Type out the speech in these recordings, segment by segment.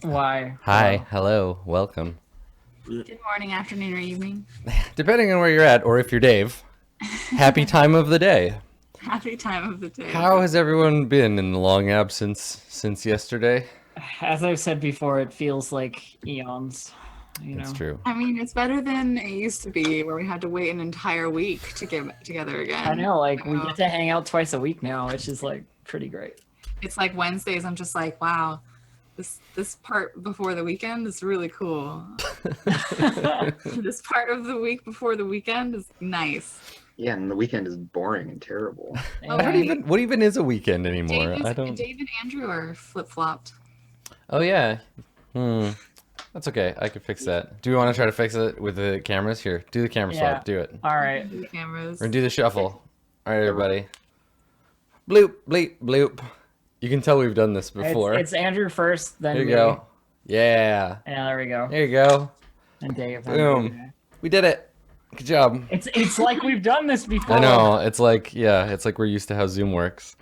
Why? Hi, Hello. hello, welcome. Good morning, afternoon, or evening. Depending on where you're at, or if you're Dave, happy time of the day. Happy time of the day. How has everyone been in the long absence since yesterday? As I've said before, it feels like eons. You It's know. true. I mean, it's better than it used to be, where we had to wait an entire week to get together I again. know, like we So get to hang out twice a week now, which is like pretty great. it's like Wednesdays. I'm just like, wow, this part before the weekend is really cool. This part of the week before the weekend is nice. Yeah, and the weekend is boring and terrible. Oh, I don't right. even. What even is a weekend anymore? I don't. Dave and Andrew are flip flopped. Oh yeah. Hmm. That's okay. I can fix that. Do we want to try to fix it with the cameras? Here, do the camera Yeah. swap. Do it. All right. The cameras. Or do the shuffle. All right, everybody. Bloop, bleep, bloop. You can tell we've done this before. It's Andrew first, then Here you me. go. Yeah. Yeah, there we go. There you go. And Dave. Boom. We did it. Good job. It's like we've done this before. I know. It's like, yeah, it's like we're used to how Zoom works.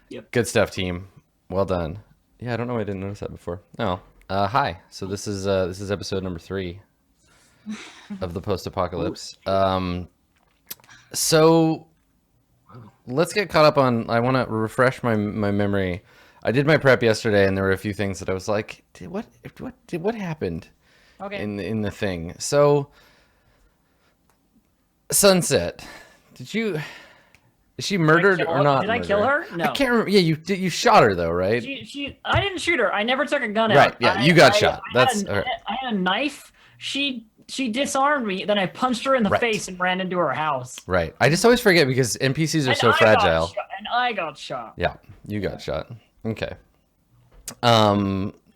Yep. Good stuff, team. Well done. Yeah, I don't know. I didn't notice that before. Oh, hi. So this is episode number 3 of the post-apocalypse. So let's get caught up on. I want to refresh my memory. I did my prep yesterday, and there were a few things that I was like, what happened Okay. in the thing? So Sunset, is she murdered or not? Did I kill murdered? her? No. I can't remember. Yeah, you shot her though, right? I didn't shoot her. I never took a gun out. Right, yeah, you got shot. That's all right. I had a knife. She disarmed me. Then I punched her in the Right. face and ran into her house. Right. I just always forget because NPCs are And so I got fragile. shot, and I got shot. Yeah, you got shot. Okay.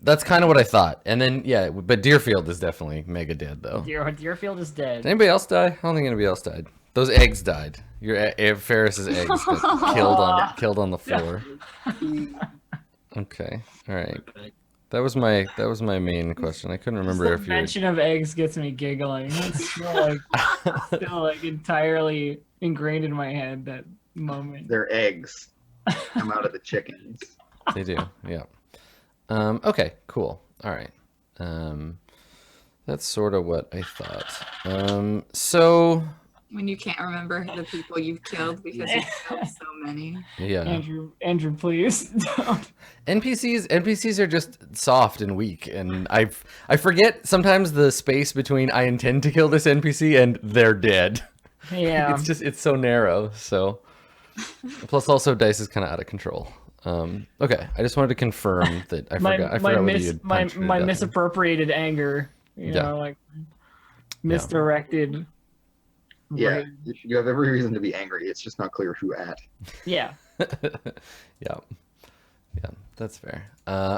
That's kind of what I thought. And then yeah, but Deerfield is definitely mega dead though. Deerfield is dead. Did anybody else die? I don't think anybody else died. Those eggs died. Ferris's eggs got killed on the floor. Okay. All right. That was my main question. I couldn't remember The if you were... mention of eggs gets me giggling. It's still like entirely ingrained in my head, that moment. Their eggs come out of the chickens. They do. Yeah. Okay, cool. All right. That's sort of what I thought. So When you can't remember the people you've killed because you've killed so many. yeah. Andrew, please don't. NPCs are just soft and weak, and I forget sometimes the space between I intend to kill this NPC and they're dead. Yeah. It's so narrow. So plus also dice is kind of out of control. Okay, I just wanted to confirm that I forgot whether you had punched her to my death. misappropriated anger, you Yeah. know, like misdirected. Yeah, rage. you have every reason to be angry. It's just not clear who at. Yeah. Yeah, that's fair.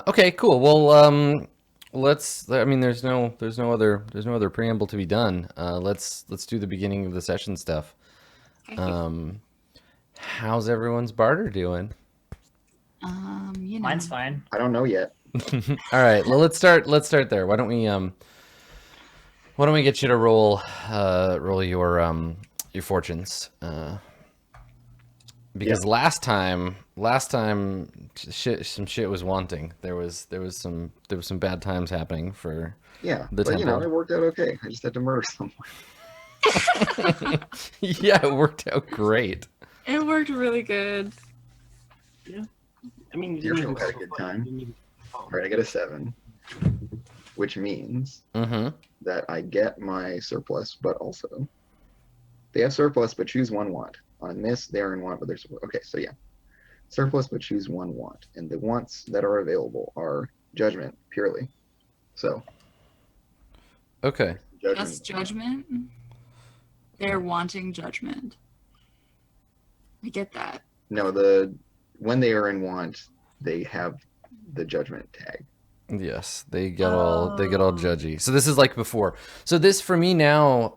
Okay, cool. Well, let's. I mean, there's no other preamble to be done. Let's do the beginning of the session stuff. How's everyone's barter doing? You know. Mine's fine. I don't know yet. All right. Well, let's start there. Why don't we get you to roll your fortunes? Because last time some shit was wanting. There was some bad times happening for Yeah, the but temple. it worked out okay. I just had to murder someone. Yeah, it worked out great. It worked really good. I mean, Deerfield had a good time. All right, I get a 7, which means Mm-hmm. that I get my surplus, but also they have surplus, but choose one want. On this, they are in want, but they're surplus. Okay, so yeah, surplus, but choose one want, and the wants that are available are judgment purely. So Okay. Just judgment. They're wanting judgment. I get that. No, when they are in want, they have the judgment tag. Yes, they get all judgy. So this is like before. So this for me now,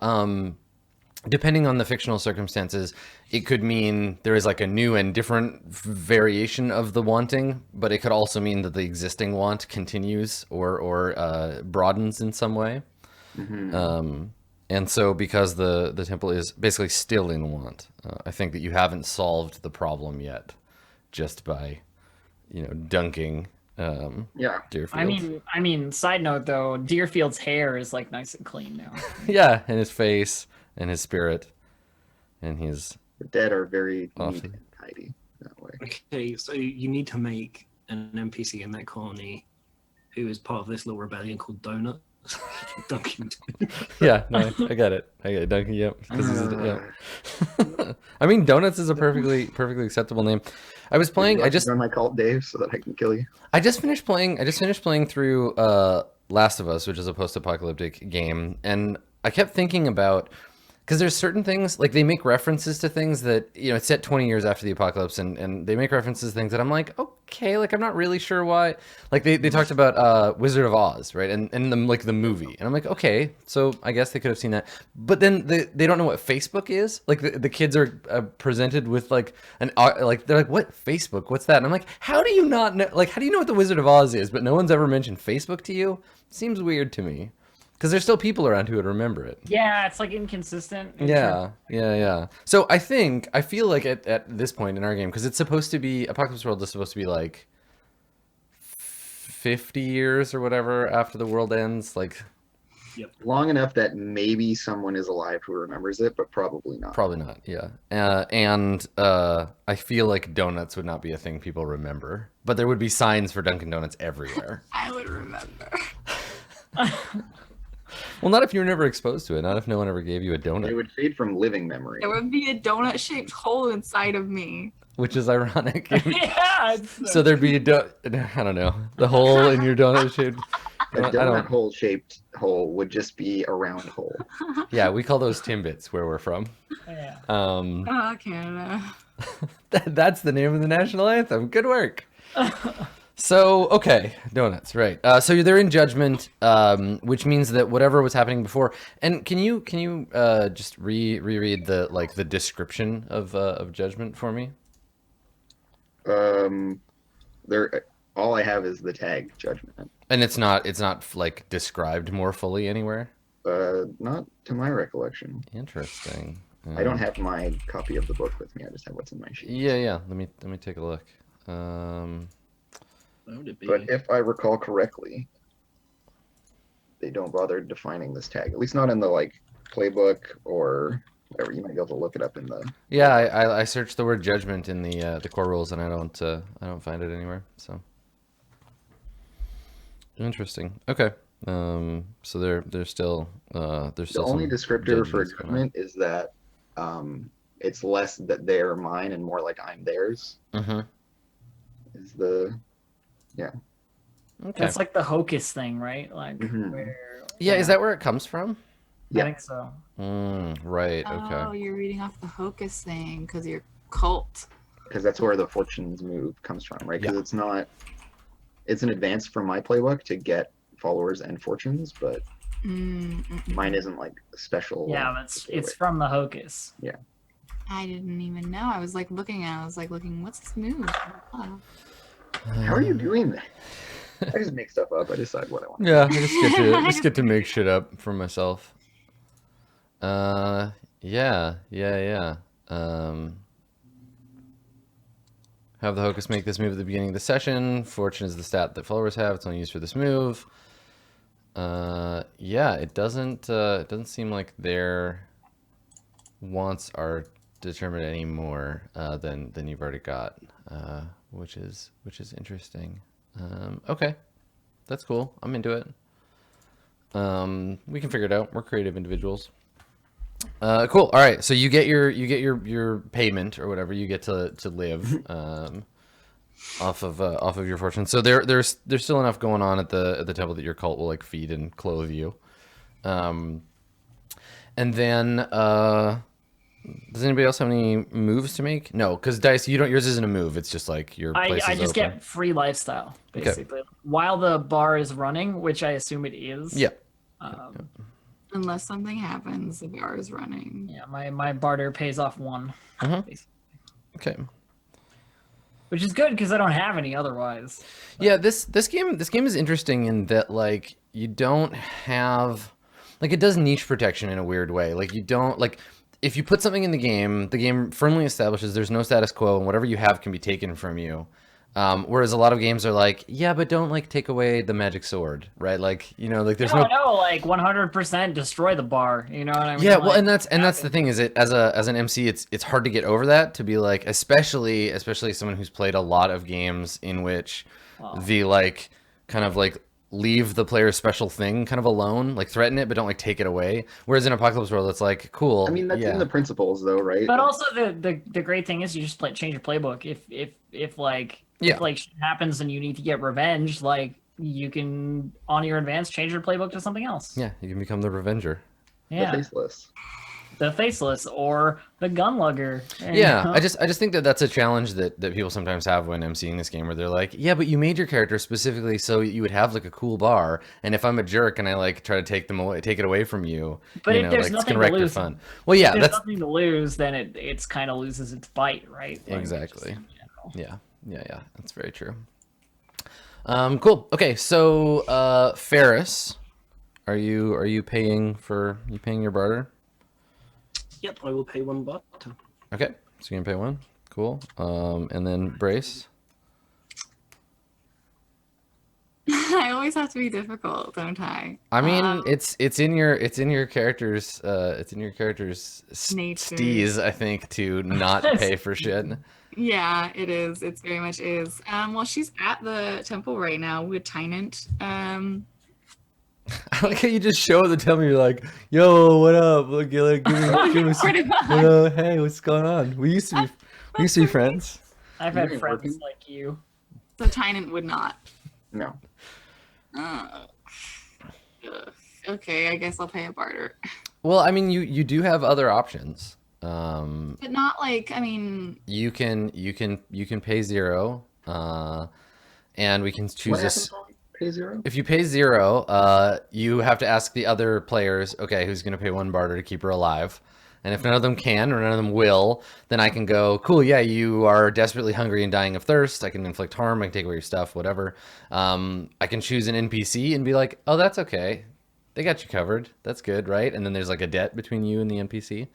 depending on the fictional circumstances, it could mean there is like a new and different variation of the wanting, but it could also mean that the existing want continues or broadens in some way. Mm-hmm. And so because the temple is basically still in want, I think that you haven't solved the problem yet just by, dunking Yeah. Deerfield. I mean, side note though, Deerfield's hair is like nice and clean now. Yeah, and his face and his spirit, and he's The dead are very Awesome. neat and tidy that way. Okay, so you need to make an NPC in that colony who is part of this little rebellion called Donut. Duncan. yeah. No, I got it. Duncan. Yep. 'Cause he's yeah. I mean, Donuts is a perfectly acceptable name. I was playing. I just join my cult, Dave, so that I can kill you. I just finished playing through Last of Us, which is a post-apocalyptic game, and I kept thinking about, because there's certain things, like they make references to things that, you know, it's set 20 years after the apocalypse, and they make references to things that I'm like, okay, like I'm not really sure why. Like they talked about Wizard of Oz, right? And the movie. And I'm like, okay, so I guess they could have seen that. But then they don't know what Facebook is. Like the kids are presented with like like they're like, what Facebook? What's that? And I'm like, how do you not know? Like, how do you know what the Wizard of Oz is, but no one's ever mentioned Facebook to you? Seems weird to me. Because there's still people around who would remember it. Yeah, it's like inconsistent. Yeah. So I feel like at this point in our game, because it's supposed to be, Apocalypse World is supposed to be like 50 years or whatever after the world ends. Like, Long enough that maybe someone is alive who remembers it, but probably not. probably not, yeah. I feel like donuts would not be a thing people remember. But there would be signs for Dunkin' Donuts everywhere. I would remember. Well, not if you were never exposed to it. Not if no one ever gave you a It donut, would fade from living memory. There would be a donut-shaped hole inside of me. which is ironic. Yeah. It's, So there'd be I don't know, the hole in your donut shaped. A donut hole-shaped hole would just be a round hole. Yeah, we call those Timbits where we're from. yeah. Oh, Canada. That's the name of the national anthem. Good work. So, okay, donuts, right. So they're in judgment, which means that whatever was happening before. And can you just reread the description of judgment for me? There, all I have is the tag judgment. And it's not like described more fully anywhere. Not to my recollection. Interesting. I don't have my copy of the book with me. I just have what's in my sheet. Yeah. Let me take a look. What would it be? But if I recall correctly, they don't bother defining this tag. At least not in the playbook or whatever. You might be able to look it up in the. Yeah, I searched the word judgment in the core rules, and I don't find it anywhere. So interesting. Okay. So they're still there's still The only some descriptor for judgments going on. judgment is that it's less that they're mine and more like I'm theirs. Mhm. Is the Okay. That's like the hocus thing, right? Like Mhm. where. Yeah, is that where it comes from? I Yeah. think so. Right. Oh, Okay. you're reading off the hocus thing because you're cult. because that's where the fortunes move comes from, right? Because it's an advance from my playbook to get followers and fortunes, but mine isn't like special. Yeah, it's from the hocus. I didn't even know. I was looking at. I was looking. What's this move? Oh. How are you doing that? I just make stuff up. I decide what I want. Yeah, I just get to make shit up for myself. Yeah. Have the hocus make this move at the beginning of the session. Fortune is the stat that followers have. It's only used for this move. Yeah, it doesn't seem like their wants are determined any more than you've already got, which is interesting. Okay, that's cool. I'm into it. We can figure it out. We're creative individuals. Cool. All right. So you get your payment or whatever. You get to live off of your fortune. So there's still enough going on at the temple that your cult will feed and clothe you. And then does anybody else have any moves to make? No, because Dice, yours isn't a move. It's just your place I is just open. get free lifestyle basically while the bar is running, which I assume it is. Yeah. Unless something happens, the bar is running. Yeah, my barter pays off 1. Basically. Okay. Which is good because I don't have any otherwise. Yeah, this game is interesting in that you don't have it does niche protection in a weird way. You don't if you put something in the game firmly establishes there's no status quo and whatever you have can be taken from you. Whereas a lot of games are like, yeah, but don't like take away the magic sword, right? Like, you know, like there's no like 100% destroy the bar. You know what I mean? Yeah, well, Like, and that's the thing is it as an MC, it's hard to get over that, to be like, especially someone who's played a lot of games in which the like kind of like leave the player's special thing kind of alone, like threaten it but don't like take it away. Whereas in Apocalypse World, it's like cool. I mean, that's in the principles, though, right? But also the great thing is you just change your playbook. If like Yeah. if like shit happens and you need to get revenge, like you can on your advance change your playbook to something else. Yeah, you can become the Revenger. Yeah. The faceless. The faceless or the gunlugger. Yeah, I just think that that's a challenge that people sometimes have when emceeing this game, where they're like, yeah, but you made your character specifically so you would have like a cool bar, and if I'm a jerk and I like try to take it away from you, But you if know, there's like, it's nothing gonna to wreck your lose, fun. Well, yeah, if there's that's nothing to lose, then it's kind of loses its bite, right? Like, exactly. just in general. Yeah, that's very true. Cool. Okay, so Ferris, are you paying your barter? Yep, I will pay 1 barter. Okay, so you're gonna pay 1. Cool. And then Brace. I always have to be difficult, don't I? I mean, it's in your character's Nature. steez, I think, to not pay for shit. Yeah, it is. It's very much is. Well, she's at the temple right now with Tynant. I like how you just show the temple. You're like, "Yo, what up? Look, give me Pretty much. hey, what's going on? We used to be friends." I've You had ain't friends working. like you. So Tynant would not. No. Ugh. Okay, I guess I'll pay a barter. Well, I mean, you do have other options. But not like, I mean, You can pay 0, and we can choose What this. happens when we pay 0? If you pay 0, you have to ask the other players, okay, who's going to pay 1 barter to keep her alive? And if none of them can or none of them will, then I can go, cool, yeah, you are desperately hungry and dying of thirst. I can inflict harm. I can take away your stuff, whatever. I can choose an NPC and be like, oh, that's okay. They got you covered. That's good, right? And then there's like a debt between you and the NPC.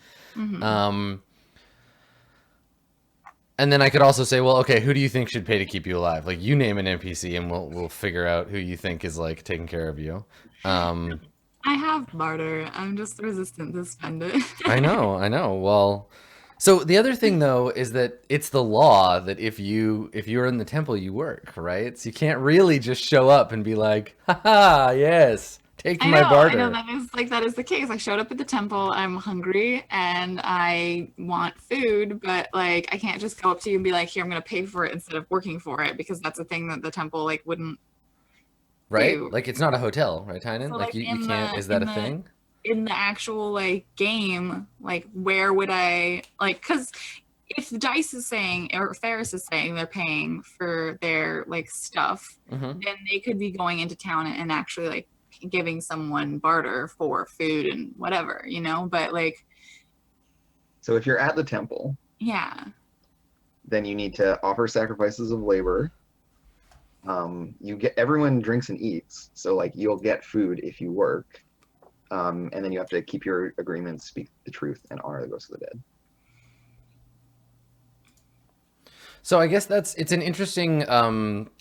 And then I could also say, well, okay, who do you think should pay to keep you alive? Like, you name an NPC, and we'll figure out who you think is like taking care of you. I have barter. I'm just resistant to spend it. I know. Well, so the other thing though is that it's the law that if you're in the temple, you work, right? So you can't really just show up and be like, haha, yes, take my barter. I know that is the case. I showed up at the temple. I'm hungry and I want food, but like I can't just go up to you and be like, "Here, I'm going to pay for it," instead of working for it, because that's a thing that the temple like wouldn't. Right? do. Like, it's not a hotel, right, Tynan? So, like, you in can't. the- Is that in a the- thing? In the actual like game, like where would I like? Because if Dice is saying or Ferris is saying they're paying for their like stuff, Mm-hmm. then they could be going into town and actually like giving someone barter for food and whatever, you know. But like, So if you're at the temple, yeah, then you need to offer sacrifices of labor. You get everyone drinks and eats, so like you'll get food if you work, and then you have to keep your agreements, speak the truth, and honor the ghosts of the dead. So I guess it's an interesting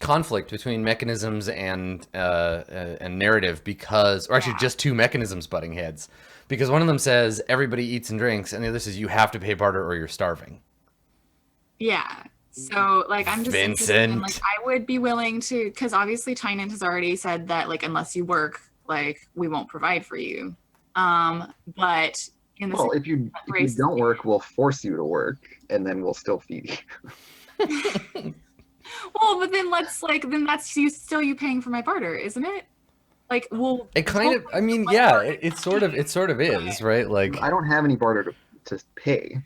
conflict between mechanisms and narrative, or actually just 2 mechanisms butting heads, because one of them says everybody eats and drinks, and the other says you have to pay barter or you're starving. yeah. So like I'm just interested in, Vincent. like I would be willing to, because obviously Tynant has already said that like unless you work, like we won't provide for you. But in the Well, if you don't work, we'll force you to work, and then we'll still feed you. well, but then that's you paying for my barter, isn't it? Like, well, It kind of, I mean, yeah, it sort of is, right? Like, I don't have any barter to pay.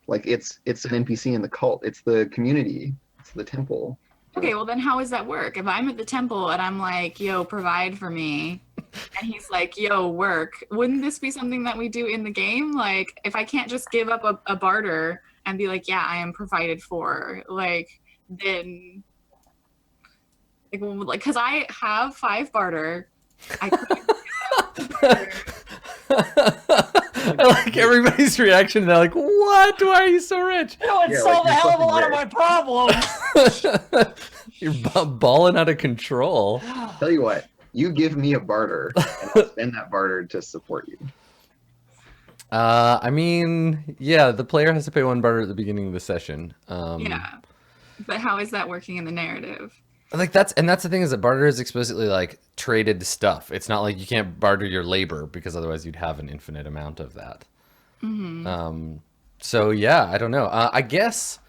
Like it's an NPC in the cult. It's the community. It's the temple. okay, well then how does that work? If I'm at the temple and I'm like, "Yo, provide for me," and he's like, "Yo, work," wouldn't this be something that we do in the game? Like, if I can't just give up a barter and be like, "Yeah, I am provided for," like then, like, because I have 5 barter. I could I like everybody's reaction. They're like, "What? Why are you so rich?" It would Yeah, solve like, a you're hell of a fucking lot of rich. my problems. You're balling out of control. Tell you what, you give me a barter, and I'll spend that barter to support you. I mean, yeah, the player has to pay 1 barter at the beginning of the session. Yeah. But how is that working in the narrative? Like that's the thing is that barter is explicitly like traded stuff. It's not like you can't barter your labor because otherwise you'd have an infinite amount of that. So yeah, I don't know. I guess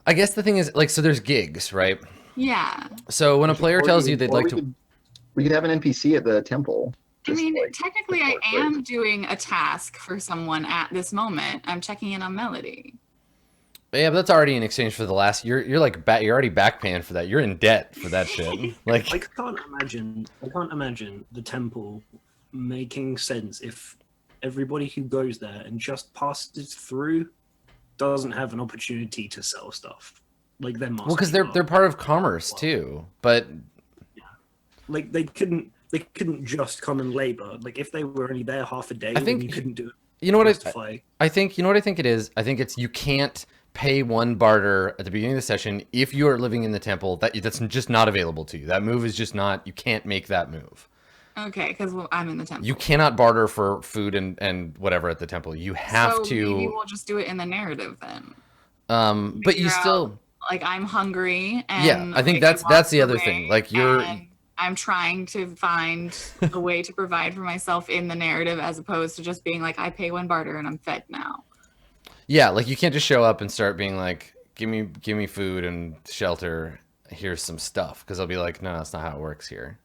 the thing is like, so there's gigs, right? Yeah. So when a player tells you they'd like to, we could have an NPC at the temple. I mean, like, technically I am doing a task for someone at this moment. I'm checking in on Melody. yeah, but that's already in exchange for the last. You're like you're already back paying for that. You're in debt for that shit. Like I can't imagine the temple making sense if everybody who goes there and just passes through doesn't have an opportunity to sell stuff. Like there must. well, because they're part of commerce too. But like they couldn't just come and labor. Like if they were only there half a day, I think then you couldn't do it. you know what Justify. I think. You know what I think it is. I think it's you can't pay 1 barter at the beginning of the session if you are living in the temple. That's just not available to you. That move is just not. You can't make that move. Okay, because I'm in the temple. You cannot barter for food and whatever at the temple. You have so to. Maybe we'll just do it in the narrative then. But you Figure still. out, like I'm hungry. And, Yeah, I think like, that's the walked other away, thing. Like you're. and I'm trying to find a way to provide for myself in the narrative as opposed to just being like, I pay 1 barter and I'm fed now. Yeah, like you can't just show up and start being like, give me food and shelter. Here's some stuff, because I'll be like, no, that's not how it works here.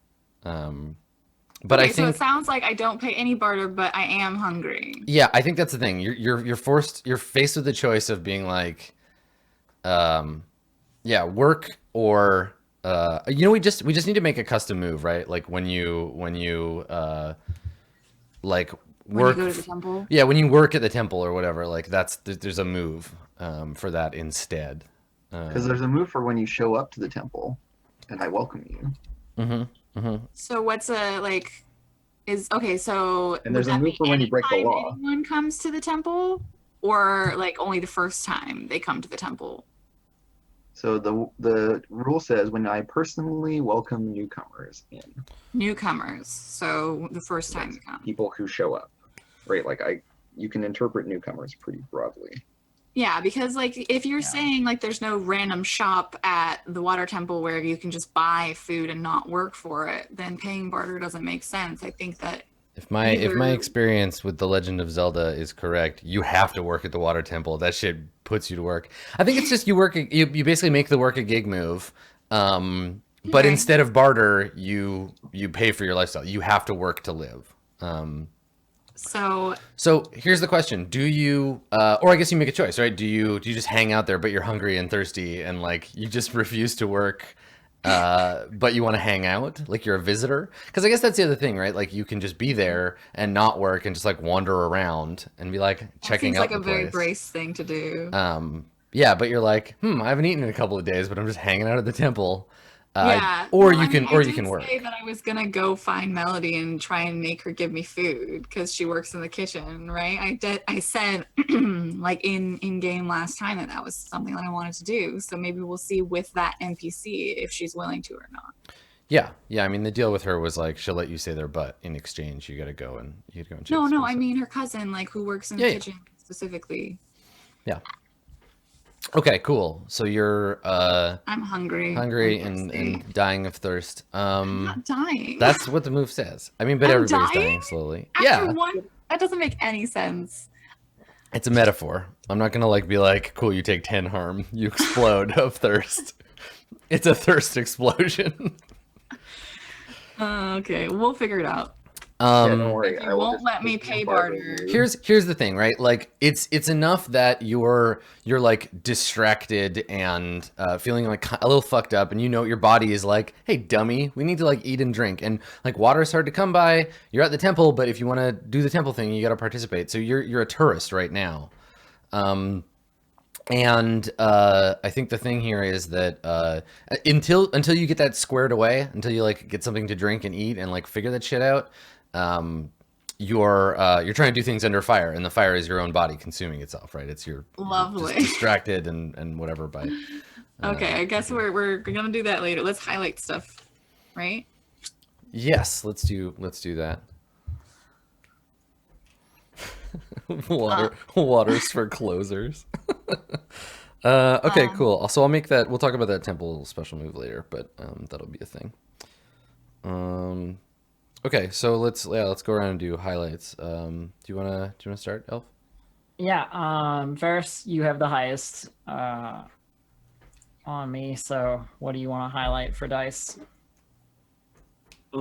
But Okay, I so think it sounds like I don't pay any barter, but I am hungry. yeah, I think that's the thing. You're faced with the choice of being like, yeah, work or we just need to make a custom move, right? Like when you like work. When you go to the temple. Yeah, when you work at the temple or whatever, like there's a move for that instead. Because there's a move for when you show up to the temple, and I welcome you. So what's so And there's would a that move be for when you break the anytime law. anyone comes to the temple, or like only the first time they come to the temple? So the rule says when I personally welcome newcomers in. Newcomers. So the first time Yes, you come. people who show up, right? Like you can interpret newcomers pretty broadly. Yeah, because like if you're saying like there's no random shop at the water temple where you can just buy food and not work for it, then paying barter doesn't make sense. I think that If my experience with The Legend of Zelda is correct, you have to work at the water temple. That shit puts you to work. I think it's just you basically make the work a gig move. But Okay. instead of barter, you pay for your lifestyle. You have to work to live. So here's the question: do you, or I guess you make a choice, right? Do you just hang out there, but you're hungry and thirsty, and like you just refuse to work, but you want to hang out, like you're a visitor? Because I guess that's the other thing, right? Like you can just be there and not work and just like wander around and be like checking seems out like a the very place. Brace thing to do. Yeah, but you're like, I haven't eaten in a couple of days, but I'm just hanging out at the temple. Yeah. Or Well, you I can mean, or I you did can work. say that I was gonna go find Melody and try and make her give me food because she works in the kitchen, right? I said like in game last time that was something that I wanted to do. So maybe we'll see with that NPC if she's willing to or not. Yeah. I mean, the deal with her was like she'll let you say their butt in exchange. You got to go and check. No, I mean her cousin, like who works in the kitchen specifically. Yeah. Okay, cool. So you're I'm hungry. and dying of thirst. I'm not dying. That's what the move says. I mean, but I'm everybody's dying? dying slowly. After one, that doesn't make any sense. It's a metaphor. I'm not gonna like be like, cool, you take 10 harm, you explode of thirst. It's a thirst explosion. Okay, we'll figure it out. Don't worry. If you won't let me pay barter. Here's the thing, right? Like it's enough that you're like distracted and feeling like a little fucked up, and you know your body is like, hey dummy, we need to like eat and drink, and like water is hard to come by. You're at the temple, but if you want to do the temple thing, you got to participate. So you're a tourist right now. And I think the thing here is that until you get that squared away, until you like get something to drink and eat and like figure that shit out, you're trying to do things under fire, and the fire is your own body consuming itself, right? It's your Lovely. just distracted and whatever by Okay, I guess we're gonna do that later. Let's highlight stuff, right? Yes, let's do that. Waters for closers. Okay, cool. So I'll make that. We'll talk about that temple special move later, but that'll be a thing. Okay, so let's go around and do highlights. Do you wanna start, Elf? Yeah, Ferris, you have the highest on me, so what do you want to highlight for dice? I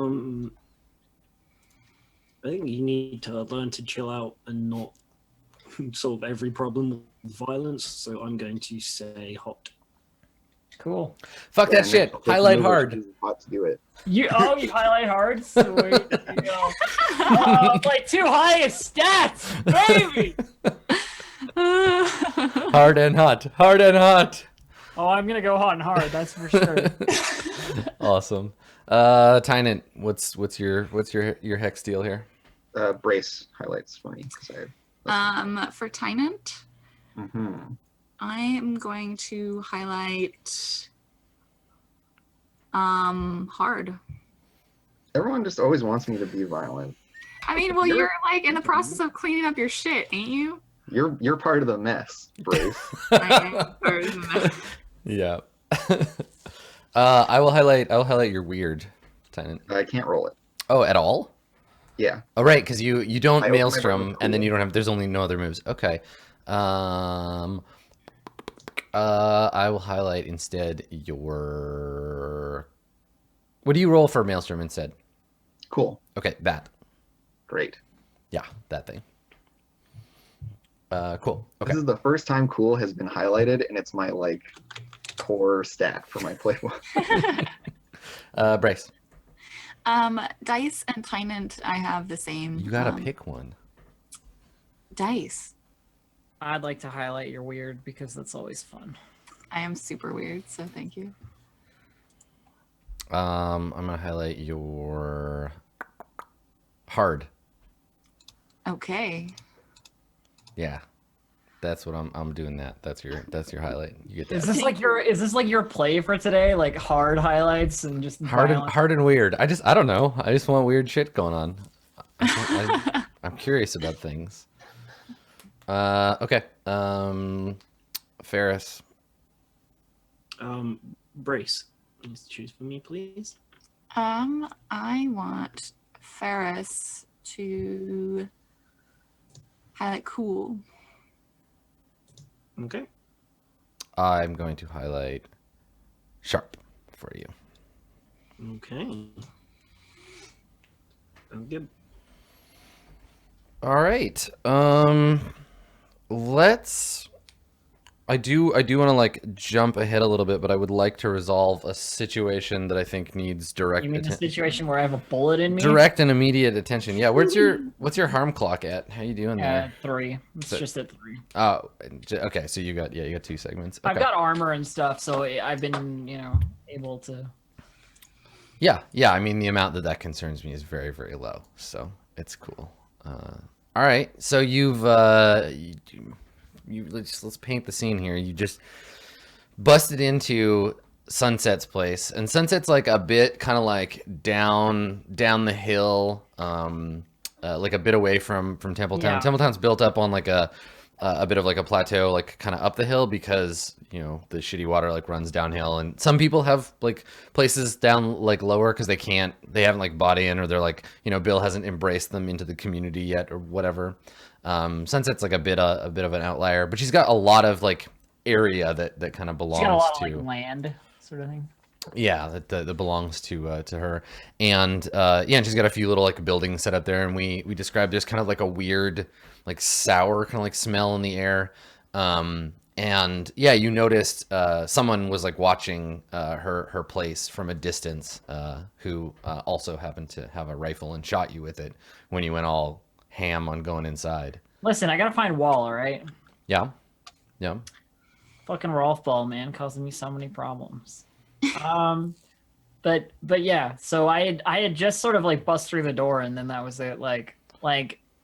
think you need to learn to chill out and not solve every problem with violence. So I'm going to say hot. Cool. Fuck that shit. Highlight hard. Hot to do it. You highlight hard? Sweet. Like 2 highest stats, baby! Hard and hot. Hard and hot. Oh, I'm gonna go hot and hard, that's for sure. Awesome. Tynant, what's your hex deal here? Brace highlights for me. For Tynant, Mm-hmm. I am going to highlight hard. Everyone just always wants me to be violent. I mean, well, you're like in the process of cleaning up your shit, ain't you? You're part of the mess, Brace. I am part of the mess. Yeah. I will highlight your weird, Tynant. I can't roll it. Oh, at all? Yeah. Oh, right, because you don't I open my Maelstrom, roll and then cool. you don't have. There's only no other moves. Okay. I will highlight instead your. What do you roll for Maelstrom instead? Cool. Okay, that. Great. Yeah, that thing. Cool. Okay. This is the first time cool has been highlighted, and it's my like core stat for my playbook. Bryce, Dice and Tynant, I have the same. you gotta pick one. Dice. I'd like to highlight your weird because that's always fun. I am super weird, so thank you. I'm gonna highlight your hard. Okay. Yeah, that's what I'm doing. That's your highlight. You get that. Is this like your play for today? Like hard highlights and just violent? Hard and weird. I don't know. I just want weird shit going on. I'm curious about things. Okay. Ferris. Brace. Please choose for me, please. I want Ferris to highlight cool. Okay. I'm going to highlight sharp for you. Okay. Sounds good. All right. Let's. I do want to like jump ahead a little bit, but I would like to resolve a situation that I think needs direct. You mean the situation where I have a bullet in me? Direct and immediate attention. Yeah. What's your harm clock at? How you doing there? 3. It's So- just at 3. Oh, okay. So you got 2 segments. Okay. I've got armor and stuff, so I've been able to. Yeah. I mean, the amount that concerns me is very, very low, so it's cool. All right. So let's paint the scene here. You just busted into Sunset's place, and Sunset's like a bit kind of like down the hill, like a bit away from Templetown. Yeah. Templetown's built up on like a bit of like a plateau, like kind of up the hill because the shitty water like runs downhill, and some people have like places down like lower because they haven't like bought in, or they're like Bill hasn't embraced them into the community yet or whatever. Sunset's like a bit of an outlier, but she's got a lot of like area that kind of belongs She's got a lot to of like land sort of thing. yeah, that belongs to her, and and she's got a few little like buildings set up there, and we described there's kind of like a weird like sour kind of like smell in the air, and yeah, you noticed someone was like watching her place from a distance, who also happened to have a rifle and shot you with it when you went all ham on going inside. Listen, I gotta find Wall, all right? Yeah. Fucking Rolf Ball, man, causing me so many problems. But yeah, so I had just sort of like bust through the door, and then that was it. Like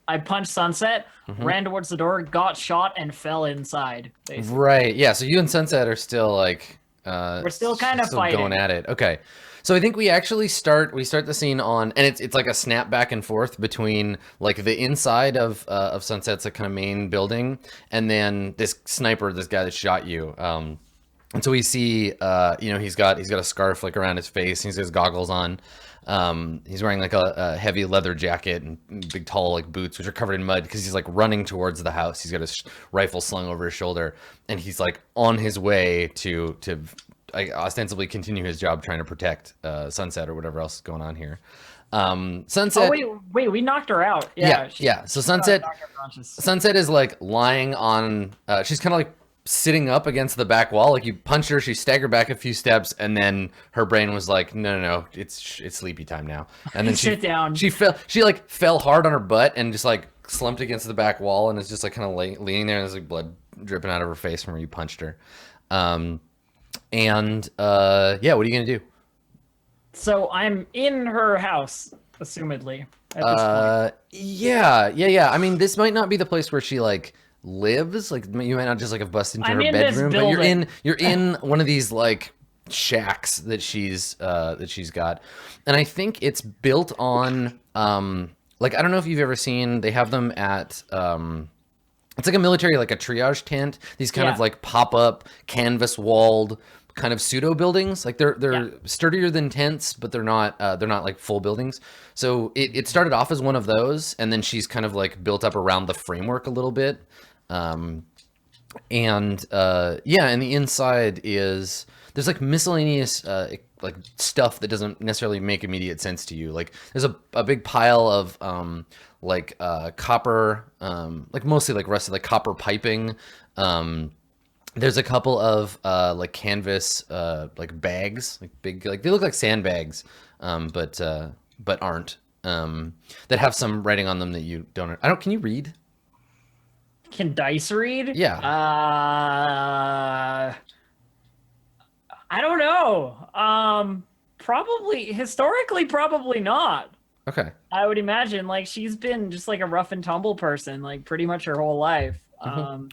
I punched Sunset, ran towards the door, got shot, and fell inside. Basically. Right. Yeah. So you and Sunset are still like We're still kind of still fighting. going at it. Okay. So I think we actually start the scene on, and it's like a snap back and forth between like the inside of Sunset's like kind of main building, and then this sniper, this guy that shot you. And so we see, he's got a scarf like around his face. He's got his goggles on. He's wearing like a heavy leather jacket and big tall like boots, which are covered in mud because he's like running towards the house. He's got his rifle slung over his shoulder, and he's like on his way to ostensibly continue his job trying to protect Sunset or whatever else is going on here. Sunset. Oh wait, we knocked her out. Yeah. So Sunset is like lying on. She's kind of like sitting up against the back wall. Like you punched her, she staggered back a few steps, and then her brain was like, no, it's sleepy time now. And then sit down. She fell hard on her butt and just like slumped against the back wall and is just like kind of leaning there, and there's like blood dripping out of her face from where you punched her. What are you gonna do? So I'm in her house, assumedly. At this point. Yeah. I mean, this might not be the place where she like lives. Like you might not just like have busted into I'm her in this bedroom, but building. you're in one of these like shacks that she's got, and I think it's built on like I don't know if you've ever seen. They have them at it's like a military, like a triage tent. These kind of like pop up canvas walled kind of pseudo buildings. Like they're sturdier than tents, but they're not like full buildings. So it started off as one of those, and then she's kind of like built up around the framework a little bit. And the inside is there's like miscellaneous like stuff that doesn't necessarily make immediate sense to you. Like there's a big pile of copper, like mostly like rusted like copper piping. There's a couple of like canvas like bags, like big, like they look like sandbags, but aren't, that have some writing on them that you don't. Can you read? Can dice read? Yeah. I don't know. Historically, probably not. Okay. I would imagine like she's been just like a rough and tumble person, like pretty much her whole life.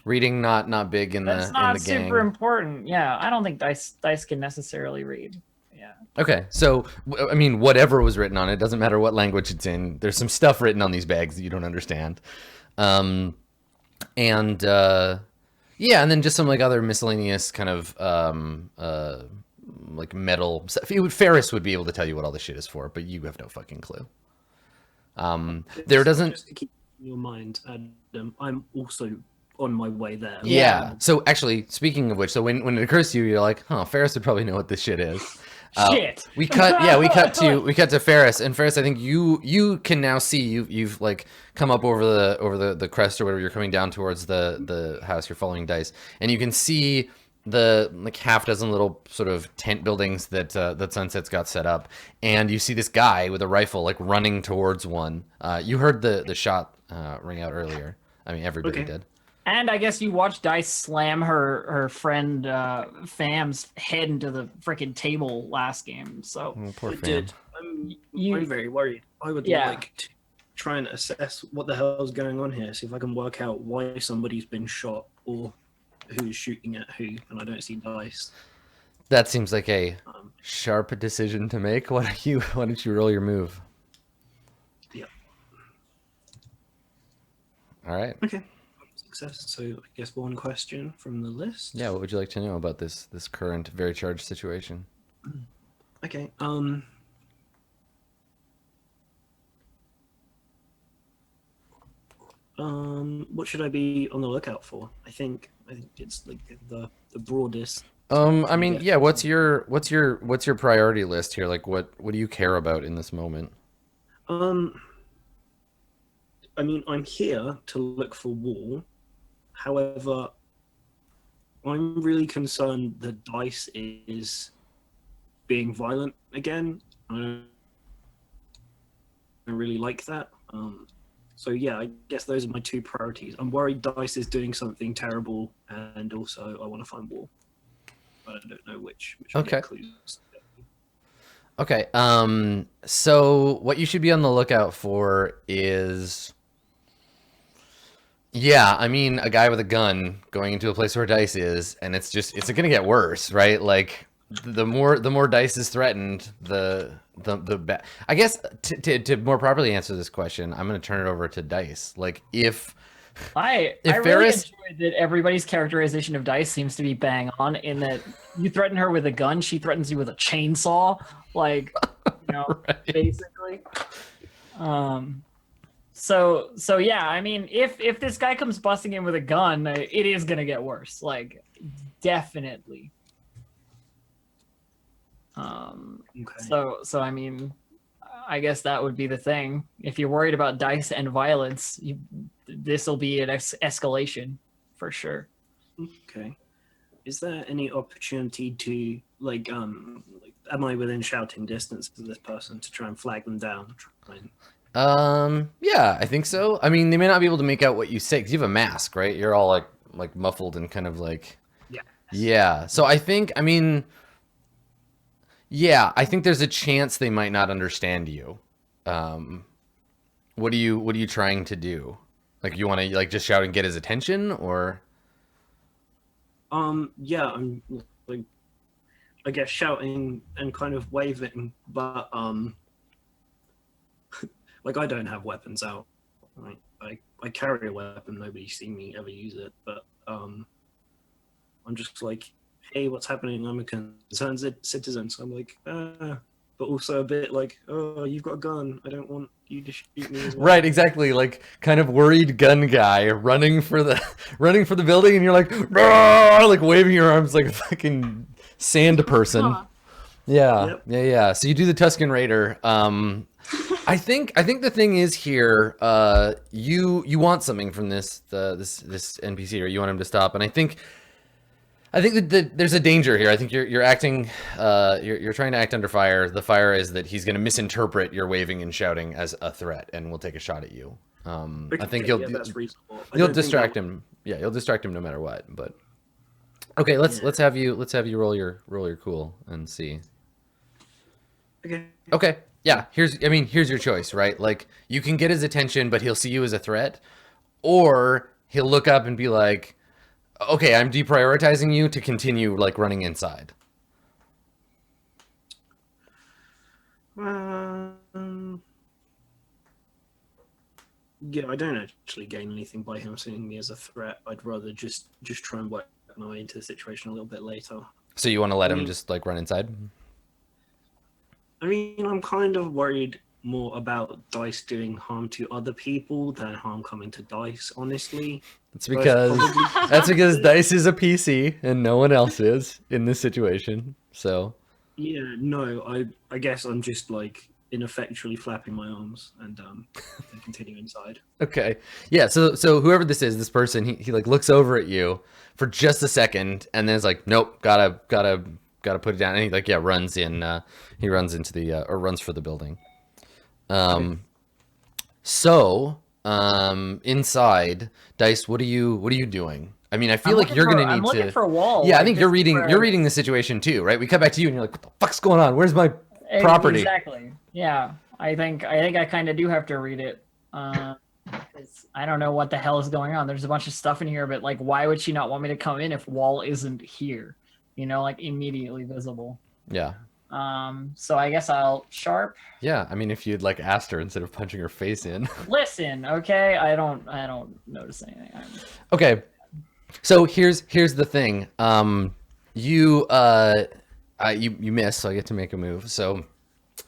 Reading not big in that's the not in the gang. super important. Yeah, I don't think dice can necessarily read. Yeah. Okay, so I mean, whatever was written on it, doesn't matter what language it's in. There's some stuff written on these bags that you don't understand, and then just some like other miscellaneous kind of like metal stuff. Ferris would be able to tell you what all this shit is for, but you have no fucking clue. There doesn't. Just to keep in your mind, Adam, I'm also on my way there. Yeah. So actually, speaking of which, so when it occurs to you, you're like, huh, Ferris would probably know what this shit is. Shit. We cut to Ferris, and Ferris, I think you can now see you've like come up over the crest or whatever. You're coming down towards the house. You're following dice, and you can see the like half dozen little sort of tent buildings that Sunset's got set up, and you see this guy with a rifle like running towards one. You heard the shot ring out earlier. I mean, everybody did. And I guess you watched Dice slam her friend Fam's head into the freaking table last game. So Poor I Fam. did. I'm very worried. I would like to try and assess what the hell is going on here. See if I can work out why somebody's been shot or who's shooting at who. And I don't see Dice. That seems like a sharp decision to make. Why don't you roll your move? Yeah. All right. Okay. Success. So I guess one question from the list. Yeah, what would you like to know about this current very charged situation? Okay. What should I be on the lookout for? I think it's like the broadest. I mean, yeah, what's your priority list here? Like what do you care about in this moment? I mean, I'm here to look for Wall. However, I'm really concerned that Dice is being violent again. I don't really like that. So yeah, I guess those are my two priorities. I'm worried Dice is doing something terrible, and also I want to find Wall. But I don't know which Okay. clues. Okay. So what you should be on the lookout for is Yeah, I mean, a guy with a gun going into a place where dice is, and it's gonna get worse, right? Like the more dice is threatened, the bad. I guess to more properly answer this question, I'm gonna turn it over to dice. Like I if really Ferris, enjoyed that everybody's characterization of Dice seems to be bang on in that you threaten her with a gun, she threatens you with a chainsaw, like, right. basically. So yeah, I mean, if this guy comes busting in with a gun, it is gonna get worse, like, definitely. Okay. So I mean, I guess that would be the thing. If you're worried about dice and violence, this will be an escalation for sure. Okay. Is there any opportunity to am I within shouting distance of this person to try and flag them down? yeah, I think so. I mean, they may not be able to make out what you say because you have a mask, right? You're all like muffled and kind of like, Yeah. yeah. So I think, I mean, yeah, I think there's a chance they might not understand you. What are you trying to do? Like, you want to like just shout and get his attention, or? Yeah, I'm like, I guess shouting and kind of waving, but like I don't have weapons out. Right? I carry a weapon. Nobody's seen me ever use it, but I'm just like, hey, what's happening? I'm a concerned citizen, so I'm like, but also a bit like, oh, you've got a gun. I don't want you to shoot me as well. Right, exactly. Like kind of worried gun guy running for the building, and you're like, "Roar!" Like waving your arms like a fucking sand person. Huh. Yeah, Yep. yeah. So you do the Tuscan Raider. I think the thing is here, you want something from this NPC, or you want him to stop, and I think that there's a danger here. I think you're acting, you're trying to act under fire. The fire is that he's going to misinterpret your waving and shouting as a threat, and will take a shot at you. I think Okay, that's reasonable. I you'll don't think distract that- him. Yeah, you'll distract him no matter what. But okay, let's have you roll your cool and see. Okay. Okay. Yeah, here's your choice, right? Like, you can get his attention, but he'll see you as a threat, or he'll look up and be like, okay, I'm deprioritizing you to continue like running inside. Yeah, I don't actually gain anything by him seeing me as a threat. I'd rather just try and work my way into the situation a little bit later. So you want to let him just like run inside? I mean, I'm kind of worried more about dice doing harm to other people than harm coming to dice, honestly. That's because Dice is a PC and no one else is in this situation. So Yeah, no, I guess I'm just like ineffectually flapping my arms and continue inside. okay, yeah. So whoever this is, this person, he like looks over at you for just a second, and then is like, nope, gotta put it down. And he like runs in. He runs into the or runs for the building. So inside, Dice, what are you doing? I mean, I feel like you're gonna need I'm looking to. for Wall. Yeah, I like, think this you're is reading where- the situation too, right? We cut back to you, and you're like, what the fuck's going on? Where's my property? Exactly. Yeah, I think I kind of do have to read it. 'Cause I don't know what the hell is going on. There's a bunch of stuff in here, but like, why would she not want me to come in if Wall isn't here? Like immediately visible. Yeah. So I guess I'll sharp. Yeah, I mean, if you'd like asked her instead of punching her face in. Listen, okay? I don't notice anything. Okay, so here's the thing. You miss, so I get to make a move. So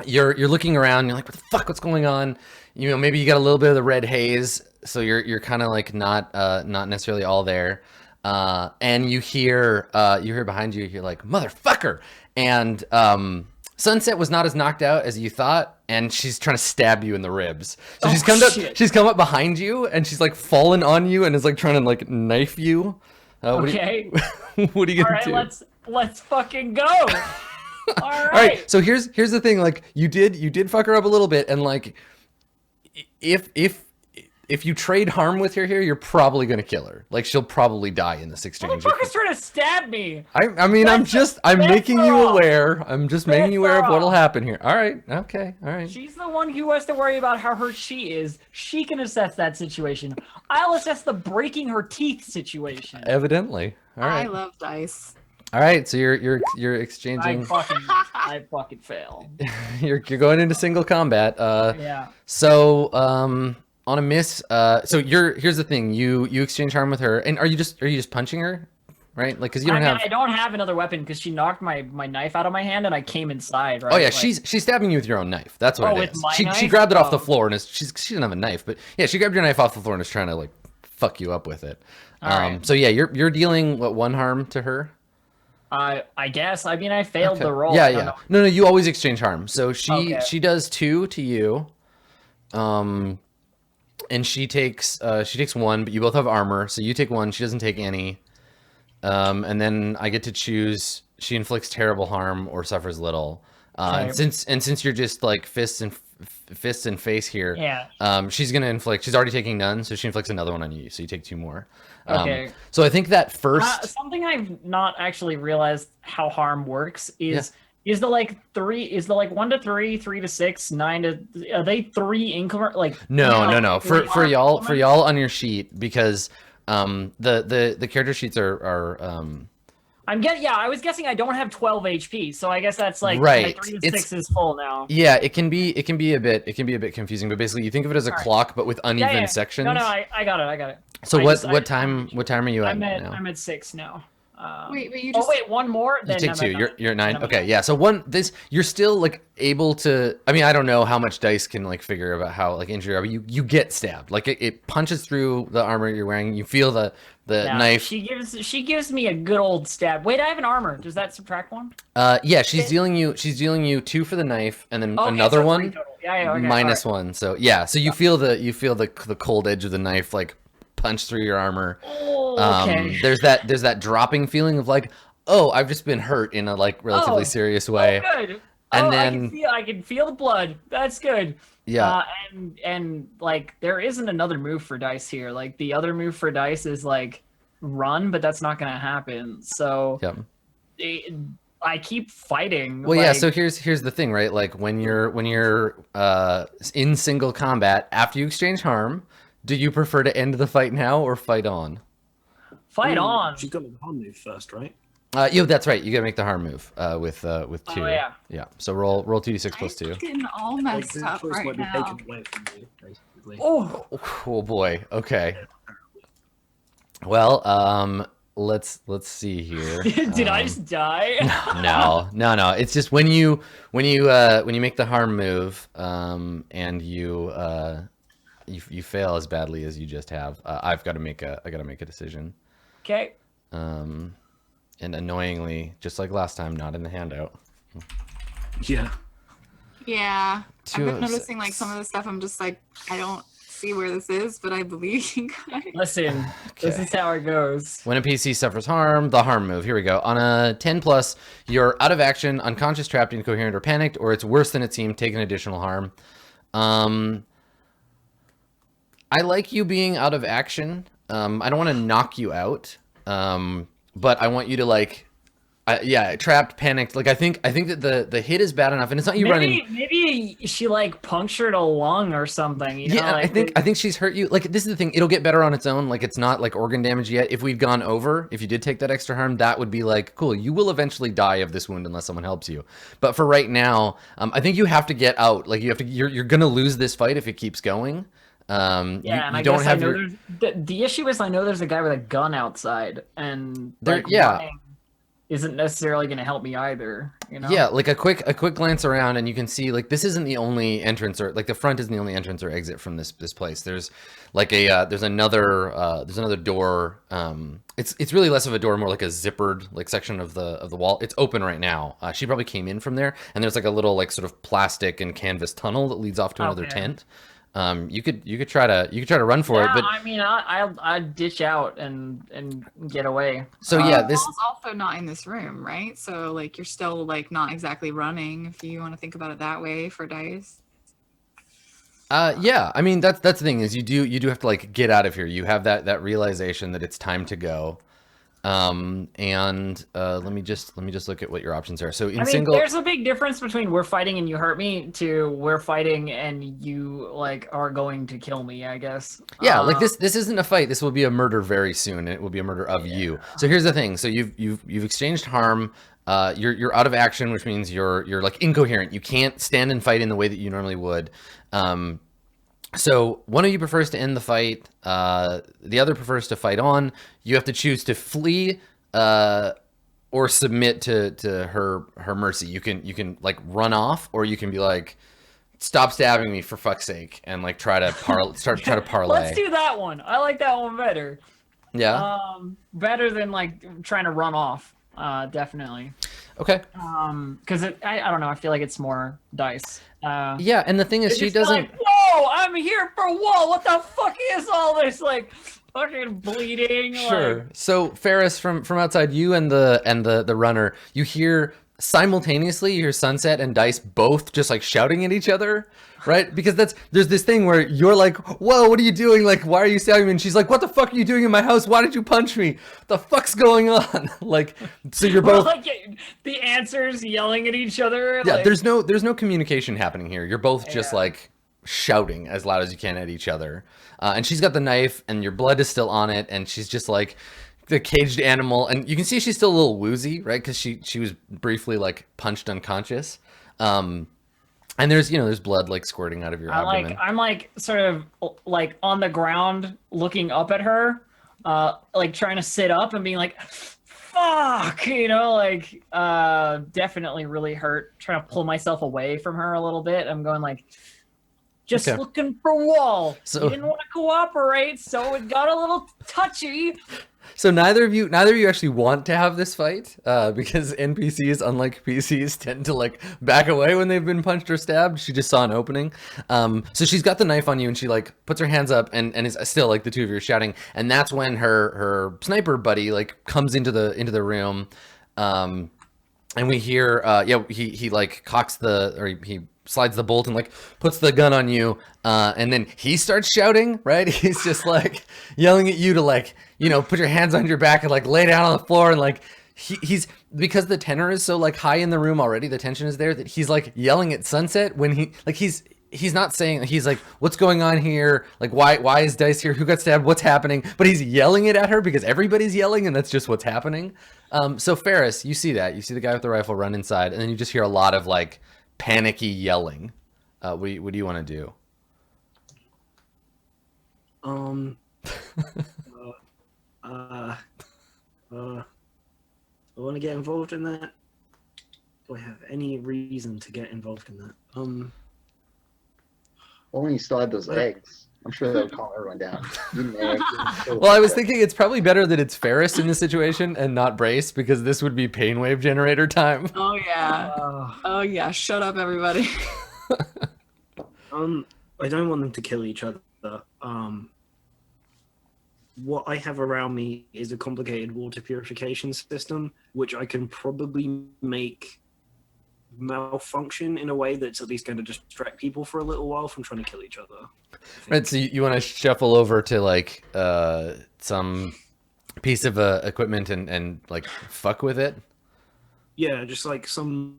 you're looking around. You're like, what the fuck? What's going on? Maybe you got a little bit of the red haze, so you're kind of like not necessarily all there. And you hear behind you. You're like, motherfucker. And Sunset was not as knocked out as you thought, and she's trying to stab you in the ribs. So she's come up behind you, and she's like fallen on you, and is like trying to like knife you. Okay. What are you All gonna right, do? let's fucking go. All All right. right. So here's the thing. Like you did fuck her up a little bit, and like if if you trade harm with her here, you're probably gonna kill her. Like she'll probably die in this exchange. Motherfucker's trying to stab me. I mean, I'm making you wrong. aware. I'm just making you aware of what'll wrong. happen here. All right, okay, all right. She's the one who has to worry about how hurt she is. She can assess that situation. I'll assess the breaking her teeth situation. Evidently. All I right. love dice. All right. So you're I exchanging. fucking fail. you're going into single combat. Yeah. So on a miss, so here's the thing. You exchange harm with her, and are you just punching her, right? Like because you don't have. I don't have another weapon because she knocked my knife out of my hand and I came inside. Right. Oh yeah, Like, she's stabbing you with your own knife. That's what Oh, it with is. my She knife? grabbed it off the Oh. floor and she doesn't have a knife, but yeah, she grabbed your knife off the floor and is trying to like fuck you up with it. All right. So yeah, you're dealing one harm to her. I guess. I mean, I failed the roll. Yeah, I don't yeah. know. No, you always exchange harm. So Okay. she does 2 to you, and she takes 1, but you both have armor, so you take 1. She doesn't take any, and then I get to choose. She inflicts terrible harm or suffers little. Okay. Since you're just like fists and face here, Yeah. she's gonna inflict. She's already taking none, so she inflicts another one on you. So you take 2 more. Okay. So I think that first. Something I've not actually realized how harm works is the like 1 to 3, 3 to 6, 9 to are they 3 increment like No. For three y'all on your sheet because the character sheets are I was guessing I don't have 12 HP, so I guess that's like Right. my 3 to 6 is full now. yeah, it can be a bit confusing, but basically you think of it as a All right. clock but with uneven Yeah. sections. No, I got it. So I what just- what time are you at now? I'm at 6 now. Wait, but you just. Oh wait, one more. You Then take I'm 2. at You're 9. I'm at Okay, 9. yeah. So you're still like able to. I mean, I don't know how much dice can like figure about how like injured you are, but you get stabbed. Like it punches through the armor you're wearing. You feel the Yeah, knife. She gives me a good old stab. Wait, I have an armor. Does that subtract 1? Yeah, she's dealing you 2 for the knife, and then Okay, another so 3 one total. Yeah, okay, minus all right. 1. So yeah, so you feel the cold edge of the knife like punch through your armor. Oh, okay. There's that dropping feeling of like, oh, I've just been hurt in a like relatively serious way. Oh, good. And Oh, then I can feel the blood. That's good. yeah, And like there isn't another move for dice here. Like the other move for dice is like run, but that's not gonna happen. So yeah. I keep fighting. Well, yeah. like- So here's the thing, right? Like when you're in single combat after you exchange harm, do you prefer to end the fight now or fight on? fight on. She's got the harm move first, right? That's right. You gotta make the harm move with 2. Oh, yeah. Yeah. So roll 2d6 plus 2. I'm getting all messed up choice right might be now. taken away from you, basically. Oh, Oh boy. Okay. Well, let's see here. did I just die? No. It's just when you make the harm move, and you fail as badly as you just have. I gotta make a decision. Okay. And annoyingly, just like last time, not in the handout. Yeah. Yeah. I've Two been of noticing like six. some of the stuff I'm just like, I don't see where this is, but I believe you guys. Listen, this Okay. is how it goes. When a PC suffers harm, the harm move. Here we go. On a 10 plus, you're out of action, unconscious, trapped, incoherent, or panicked, or it's worse than it seemed. Take an additional harm. I like you being out of action. I don't want to knock you out. But I want you to like, trapped, panicked. Like I think that the hit is bad enough, and it's not you running. Maybe she like punctured a lung or something. You know, Yeah, like, I think she's hurt you. Like this is the thing; it'll get better on its own. Like it's not like organ damage yet. If we'd gone over, if you did take that extra harm, that would be like cool. You will eventually die of this wound unless someone helps you. But for right now, I think you have to get out. Like you have to. You're gonna lose this fight if it keeps going. Yeah, you and I don't guess have I know your. the issue is I know there's a guy with a gun outside, and There- like, yeah. running isn't necessarily going to help me either. You know? Yeah, like a quick glance around, and you can see like this isn't the only entrance or like the front isn't the only entrance or exit from this place. There's like there's another door. It's really less of a door, more like a zippered like section of the wall. It's open right now. She probably came in from there, and there's like a little like sort of plastic and canvas tunnel that leads off to another Okay. tent. You could try to run for it, Yeah, but I mean, I'd ditch out and get away. so yeah, The this ball's also not in this room, right? So like you're still like not exactly running if you want to think about it that way for dice. Yeah, I mean that's the thing is you do have to like get out of here. You have that realization that it's time to go. Let me just look at what your options are. So in I mean, single, there's a big difference between we're fighting and you hurt me to we're fighting and you like are going to kill me, I guess. yeah, like this isn't a fight. This will be a murder very soon, and it will be a murder of you. So here's the thing. So you've exchanged harm. You're out of action, which means you're like incoherent. You can't stand and fight in the way that you normally would. So one of you prefers to end the fight. The other prefers to fight on. You have to choose to flee or submit to her mercy. You can like run off, or you can be like, stop stabbing me for fuck's sake, and like try to parlay. Let's do that one. I like that one better. Yeah. Better than like trying to run off. Definitely. Okay. Because I don't know. I feel like it's more dice. Yeah, and the thing is, she doesn't. Like, whoa! I'm here for Wall. What the fuck is all this? Like, fucking bleeding. Sure. Like... So Ferris, from outside, you and the runner, you hear simultaneously, you hear Sunset and Dice both just like shouting at each other, right? Because there's this thing where you're like, whoa, what are you doing? Like, why are you stabbing me? And she's like, what the fuck are you doing in my house? Why did you punch me? What the fuck's going on? Like, so you're both like the answers yelling at each other. Yeah, like... there's no communication happening here. You're both just like shouting as loud as you can at each other. And she's got the knife and your blood is still on it, and she's just like the caged animal, and you can see she's still a little woozy, right? Because she was briefly like punched unconscious. And there's blood like squirting out of your abdomen. I'm like sort of like on the ground looking up at her, like trying to sit up and being like, fuck, like definitely really hurt, trying to pull myself away from her a little bit. I'm going like, just looking for Wall. So, you didn't want to cooperate, so it got a little touchy. So neither of you actually want to have this fight, because NPCs, unlike PCs, tend to like back away when they've been punched or stabbed. She just saw an opening. So she's got the knife on you, and she like puts her hands up, and is still like the two of you are shouting. And that's when her sniper buddy like comes into the room, and we hear he like cocks he slides the bolt and like puts the gun on you, and then he starts shouting, right? He's just like yelling at you to like, put your hands on your back and like lay down on the floor, and like he's because the tenor is so like high in the room already, the tension is there, that he's like yelling at Sunset when he's not saying, he's like, what's going on here? Like, why is Dice here? Who got stabbed? What's happening? But he's yelling it at her because everybody's yelling, and that's just what's happening. So Ferris, you see that. You see the guy with the rifle run inside, and then you just hear a lot of like panicky yelling. What do you want to do? I want to get involved in that. Do I have any reason to get involved in that? Well, when you still had those eggs, I'm sure that would calm everyone down. Well, I was thinking it's probably better that it's Ferris in this situation and not Brace, because this would be pain wave generator time. Oh yeah. Oh yeah. Shut up, everybody. I don't want them to kill each other. What I have around me is a complicated water purification system, which I can probably make malfunction in a way that's at least going to distract people for a little while from trying to kill each other. Right, so you want to shuffle over to like some piece of equipment and like fuck with it? Yeah, just like some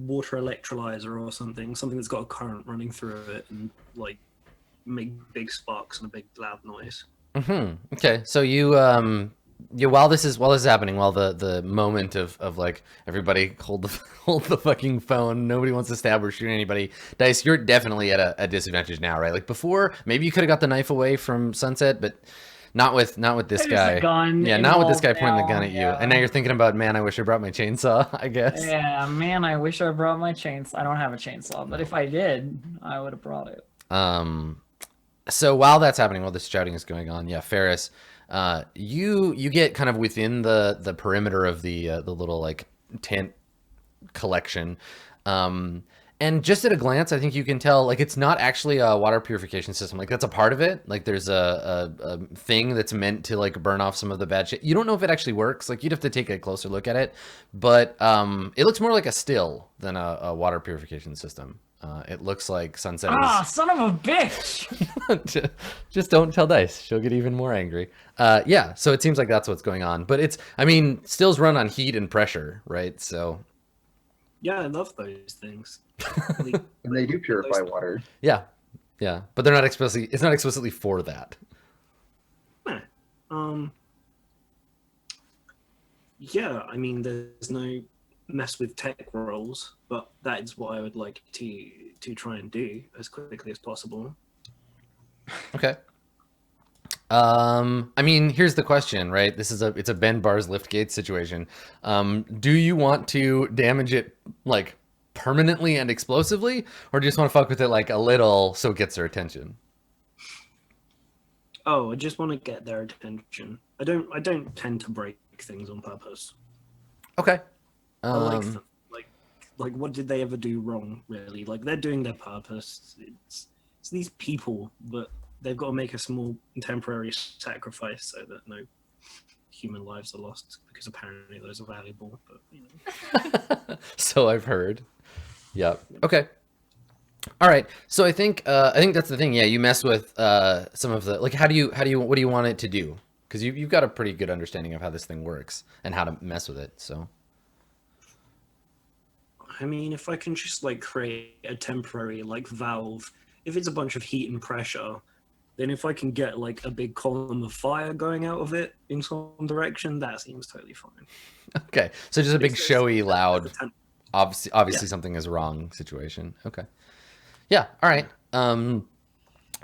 water electrolyzer or something that's got a current running through it and like make big sparks and a big loud noise. Okay, so you while this is happening, while the moment of like everybody hold the fucking phone, nobody wants to stab or shoot anybody. Dice, you're definitely at a disadvantage now, right? Like before, maybe you could have got the knife away from Sunset, but not with this guy. Yeah, not with this guy pointing the gun at you. And now you're thinking about, man, I wish I brought my chainsaw, I guess. Yeah, man, I wish I brought my chainsaw. I don't have a chainsaw, but if I did, I would have brought it. So while that's happening, while this shouting is going on, Ferris, you get kind of within the perimeter of the little like tent collection, and just at a glance, I think you can tell like it's not actually a water purification system. Like that's a part of it. Like there's a thing that's meant to like burn off some of the bad shit. You don't know if it actually works. Like you'd have to take a closer look at it, but it looks more like a still than a water purification system. It looks like Sunset Ah, son of a bitch! is... Just don't tell Dice. She'll get even more angry. Yeah, so it seems like that's what's going on. But it's, I mean, stills run on heat and pressure, right? So... Yeah, I love those things. And they do purify water. Yeah, yeah. But they're not explicitly, it's not explicitly for that. Yeah, I mean, there's no mess with tech rolls, but that is what I would like to try and do as quickly as possible. Okay. I mean, here's the question, right? It's a Ben Bars lift gate situation. Do you want to damage it like permanently and explosively, or do you just want to fuck with it like a little so it gets their attention? Oh, I just want to get their attention. I don't tend to break things on purpose. Okay. I like them. Like what did they ever do wrong, really? Like they're doing their purpose. It's these people, but they've got to make a small temporary sacrifice so that no human lives are lost, because apparently those are valuable. But you know. So I've heard. Yeah. Okay. All right. So I think that's the thing. Yeah, you mess with some of the, like, what do you want it to do? Because you've got a pretty good understanding of how this thing works and how to mess with it. So. I mean, if I can just like create a temporary like valve, if it's a bunch of heat and pressure, then if I can get like a big column of fire going out of it in some direction, that seems totally fine. Okay. So just a big showy, loud, obviously Yeah. something is wrong situation. Okay. Yeah. All right.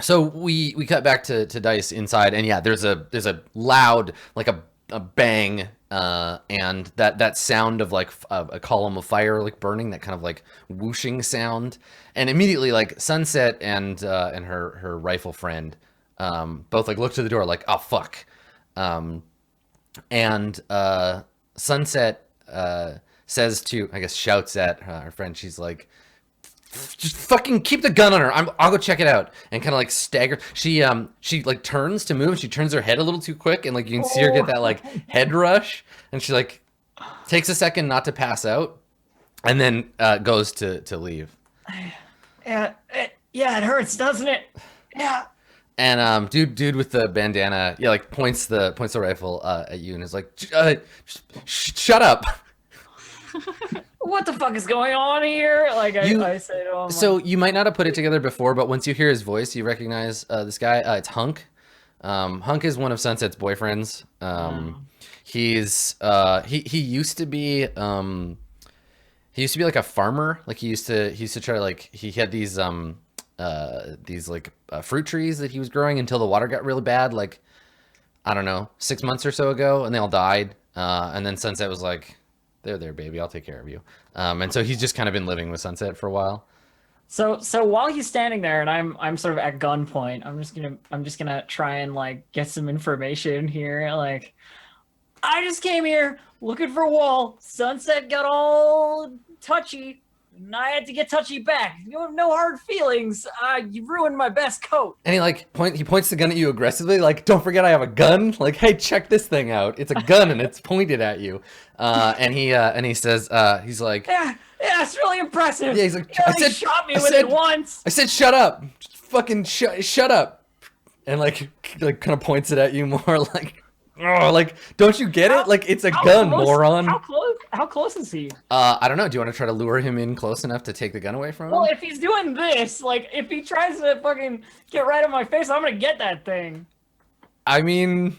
So we cut back to Dice inside, and yeah, there's a loud, like a bang, and that sound of like a column of fire like burning, that kind of like whooshing sound, and immediately like Sunset and her rifle friend both like look to the door like, oh fuck, and Sunset says to, I guess, shouts at her friend, she's like, just fucking keep the gun on her. I'll go check it out. And kind of like stagger. She like turns to move. And she turns her head a little too quick, and like you can see her get that like head rush. And she like takes a second not to pass out, and then goes to leave. Yeah, it hurts, doesn't it? Yeah. And dude with the bandana, yeah, like points the rifle at you and is like, shut up. What the fuck is going on here? Like I say to him. So you might not have put it together before, but once you hear his voice, you recognize this guy. It's Hunk. Hunk is one of Sunset's boyfriends. He's he used to be like a farmer. Like he used to try to, like, he had these like fruit trees that he was growing until the water got really bad. Like, I don't know, 6 months or so ago, and they all died. And then Sunset was like, there, baby, I'll take care of you. And so he's just kind of been living with Sunset for a while. So while he's standing there and I'm sort of at gunpoint, I'm just gonna try and like get some information here. Like, I just came here looking for Wall. Sunset got all touchy, and I had to get touchy back. You have no hard feelings. You ruined my best coat. And he points the gun at you aggressively, like, don't forget I have a gun. Like, hey, check this thing out. It's a gun and it's pointed at you. And he says, he's like, Yeah, it's really impressive. Yeah, he's like, He shot me with it once. I said, shut up. Just fucking shut up. And like kind of points it at you more like, oh, like, don't you get it? Like, it's a gun, moron. How close is he? I don't know. Do you want to try to lure him in close enough to take the gun away from him? Well, if he's doing this, like, if he tries to fucking get right in my face, I'm gonna get that thing. I mean,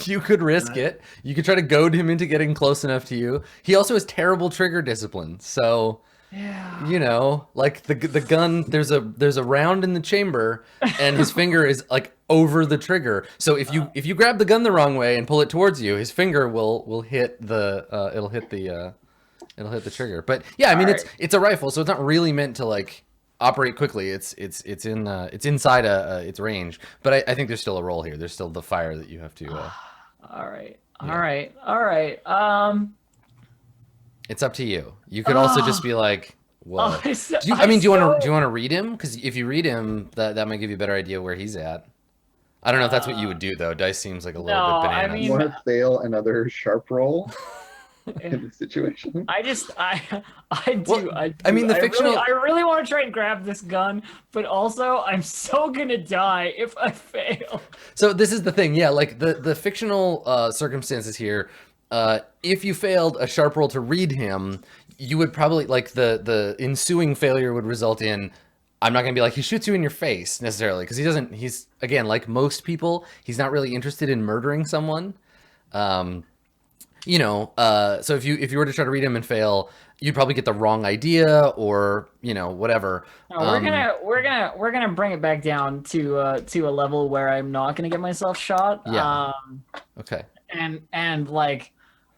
you could risk it. You could try to goad him into getting close enough to you. He also has terrible trigger discipline, so yeah, you know, like the gun. There's a round in the chamber, and his finger is like over the trigger. So if you grab the gun the wrong way and pull it towards you, his finger will hit the it'll hit the trigger. But yeah, I mean, it's a rifle, so it's not really meant to like operate quickly. It's inside its range. But I think there's still a role here. There's still the fire that you have to. All right. It's up to you. You could also just be like, "Whoa." Oh, Do you want to read him? Because if you read him, that might give you a better idea where he's at. I don't know if that's what you would do though. Dice seems like a little bit bananas. I mean, Want to fail another sharp roll? in this situation. I do. Well, I do. I mean, the fictional- I really want to try and grab this gun, but also I'm so gonna die if I fail. So this is the thing, yeah, like the fictional circumstances here, if you failed a sharp roll to read him, you would probably, like, the ensuing failure would result in, I'm not gonna be like, he shoots you in your face necessarily, because he's, again, like most people, he's not really interested in murdering someone. You know, so if you were to try to read him and fail, you'd probably get the wrong idea, or, you know, whatever. No, we're gonna bring it back down to a level where I'm not gonna get myself shot. Yeah. Okay. And like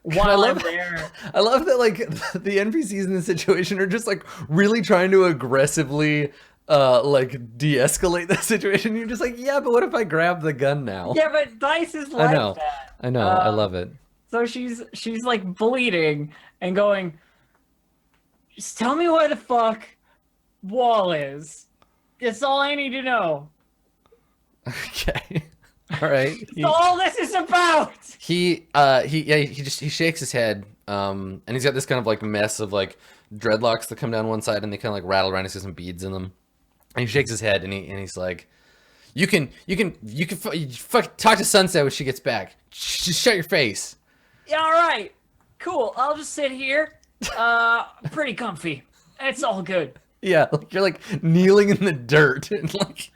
I while love- I'm there, I love that, like, the NPCs in this situation are just, like, really trying to aggressively, like, de-escalate the situation. You're just like, yeah, but what if I grab the gun now? yeah, but Dice is like know. that. I know. I love it. So she's like bleeding and going, just tell me where the fuck Wall is. That's all I need to know. Okay. All right. That's all this is about. He shakes his head, and he's got this kind of, like, mess of, like, dreadlocks that come down one side and they kind of, like, rattle around. He's got some beads in them, and he shakes his head and he's like, you can fuck talk to Sunset when she gets back. Just shut your face. Yeah, all right, cool. I'll just sit here. Pretty comfy. It's all good. Yeah, like, you're, like, kneeling in the dirt and, like,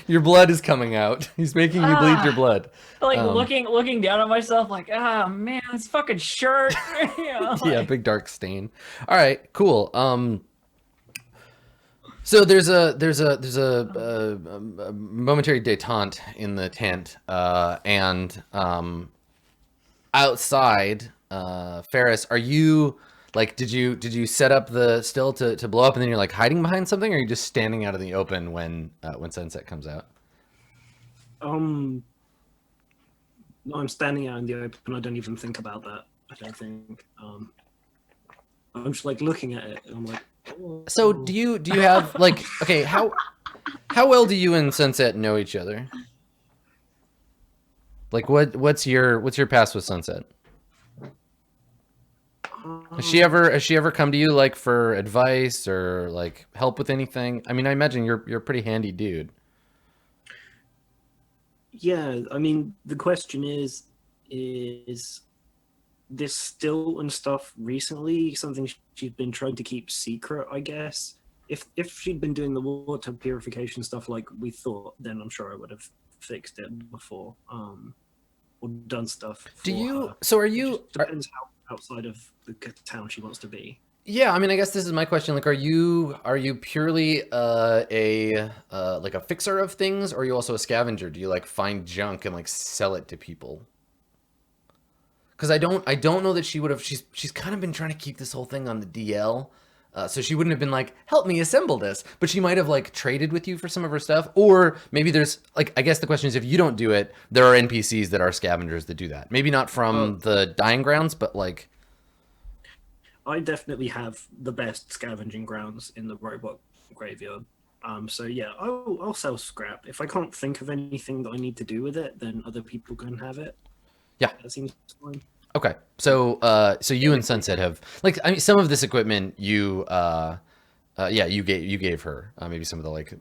your blood is coming out. He's making you bleed your blood. Like looking down at myself, like, ah, man, this fucking shirt. You know, Yeah, like- big dark stain. All right, cool. So there's a momentary détente in the tent, and outside, Ferris, are you, like, did you set up the still to blow up, and then you're, like, hiding behind something, or are you just standing out in the open when Sunset comes out? No, I'm standing out in the open. I don't even think about that. I don't think. I'm just, like, looking at it, and I'm like. Oh. So do you have, like, okay, how well do you and Sunset know each other? Like, what's your past with Sunset? Has she ever come to you, like, for advice or, like, help with anything? I mean, I imagine you're a pretty handy dude. Yeah, I mean, the question is this still and stuff recently something she's been trying to keep secret, I guess. If she'd been doing the water purification stuff like we thought, then I'm sure I would have fixed it before, or done stuff. Do for you? her. So are It you? just depends how outside of the town she wants to be. Yeah, I mean, I guess this is my question. Like, are you purely like a fixer of things, or are you also a scavenger? Do you, like, find junk and, like, sell it to people? Because I don't know that she would have. She's kind of been trying to keep this whole thing on the DL, so she wouldn't have been like, help me assemble this. But she might have, like, traded with you for some of her stuff, or maybe there's, like, I guess the question is, if you don't do it, there are NPCs that are scavengers that do that. Maybe not from the dying grounds, but, like, I definitely have the best scavenging grounds in the robot graveyard. So yeah, I'll sell scrap. If I can't think of anything that I need to do with it, then other people can have it. Yeah. That seems fine. okay. So so you and Sunset have, like, I mean, some of this equipment you you gave her, maybe some of the, like,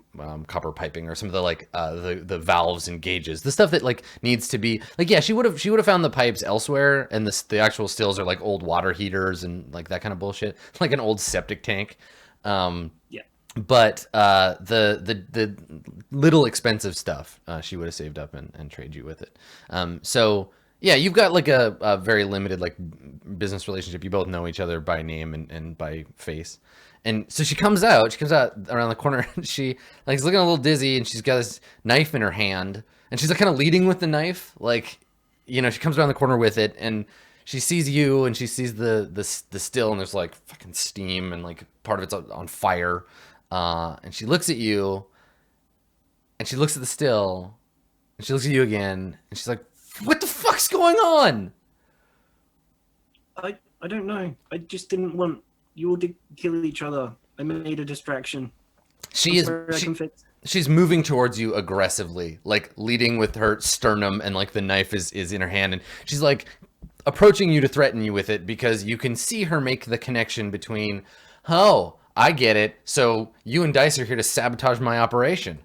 copper piping, or some of the, like, the valves and gauges, the stuff that, like, needs to be, like, yeah, she would have found the pipes elsewhere, and the actual stills are, like, old water heaters and, like, that kind of bullshit, like an old septic tank. Yeah. But the little expensive stuff she would have saved up and trade you with it. So yeah, you've got, like, a very limited, like, business relationship. You both know each other by name and by face. And so she comes out around the corner, and she, like, is looking a little dizzy, and she's got this knife in her hand, and she's, like, kind of leading with the knife. Like, you know, she comes around the corner with it, and she sees you, and she sees the still, and there's, like, fucking steam, and, like, part of it's on fire. And she looks at you, and she looks at the still, and she looks at you again, and she's like, what the fuck's going on? I don't know. I just didn't want you all to kill each other. I made a distraction. She's moving towards you aggressively, like, leading with her sternum, and, like, the knife is in her hand, and she's like, approaching you to threaten you with it because you can see her make the connection between, oh, I get it. So you and Dice are here to sabotage my operation.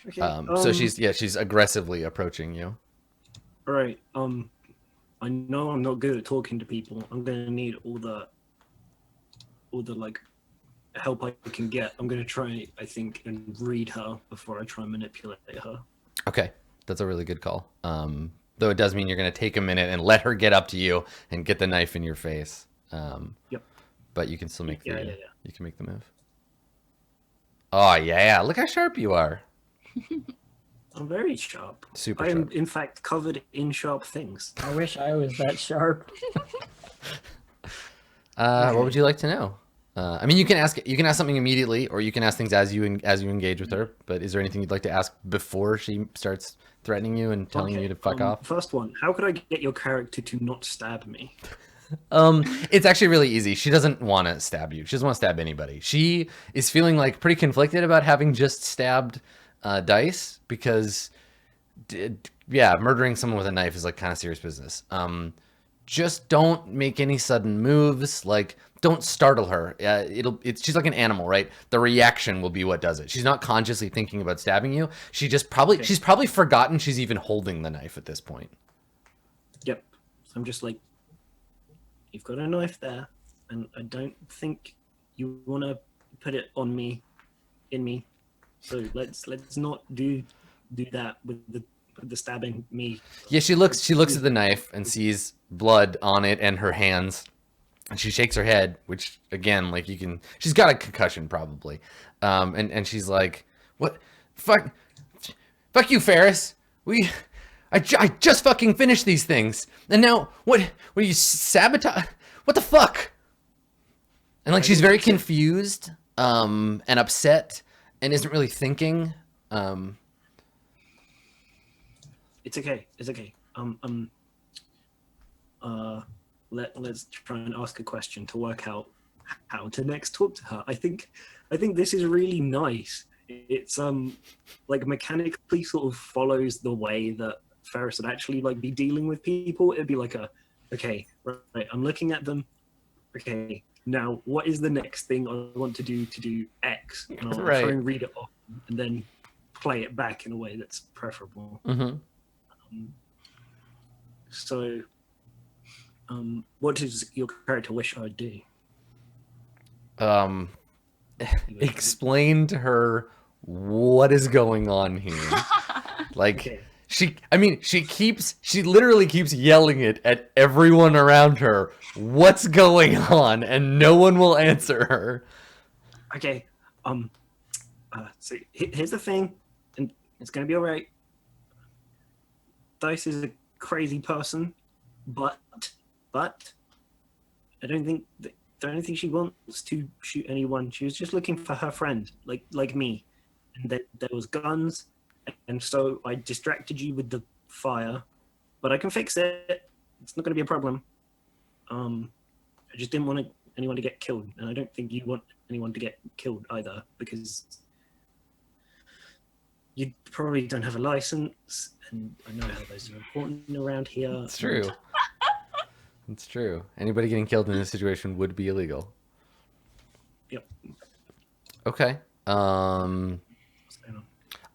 Okay. So she's aggressively approaching you. All right. I know I'm not good at talking to people. I'm gonna need all the like help I can get. I'm gonna try, I think, and read her before I try and manipulate her. Okay, that's a really good call. Though it does mean you're going to take a minute and let her get up to you and get the knife in your face. Yep. But you can still make Yeah. you can make the move. Oh yeah, look how sharp you are. I'm very sharp. Super I am, sharp. in fact, covered in sharp things. I wish I was that sharp. What would you like to know? I mean, you can ask something immediately, or you can ask things as you engage with her. But is there anything you'd like to ask before she starts threatening you and telling you to fuck off? First one, how could I get your character to not stab me? It's actually really easy. She doesn't want to stab you. She doesn't want to stab anybody. She is feeling like pretty conflicted about having just stabbed Dice because, murdering someone with a knife is like kind of serious business. Just don't make any sudden moves. Like, don't startle her. She's like an animal, right? The reaction will be what does it. She's not consciously thinking about stabbing you. She's probably forgotten she's even holding the knife at this point. Yep. So I'm just like, you've got a knife there, and I don't think you want to put it on me, in me. So let's not do that with the stabbing me. Yeah, she looks at the knife and sees blood on it and her hands. And she shakes her head, which again, like she's got a concussion probably. And she's like, "What? Fuck you, Ferris. I just fucking finished these things. And now what are you sabotage? What the fuck?" And like she's very confused and upset and isn't really thinking. It's okay. Let's try and ask a question to work out how to next talk to her. I think this is really nice. It's like mechanically sort of follows the way that Ferris would actually like be dealing with people. It'd be like okay, right, I'm looking at them. Okay, now what is the next thing I want to do X? And I'll try and read it off and then play it back in a way that's preferable. Mm-hmm. So, what does your character wish I'd do? Explain to her what is going on here. Like, Okay. she literally keeps yelling it at everyone around her. What's going on? And no one will answer her. Okay. So here's the thing, and it's gonna be all right. Dice is a crazy person, but I don't think she wants to shoot anyone. She was just looking for her friend, like me, and there was guns, and so I distracted you with the fire, but I can fix it. It's not going to be a problem. I just didn't want anyone to get killed, and I don't think you want anyone to get killed either, because you probably don't have a license, and I know how those are important around here. It's true. It's true. Anybody getting killed in this situation would be illegal. Yep. Okay. What's going on?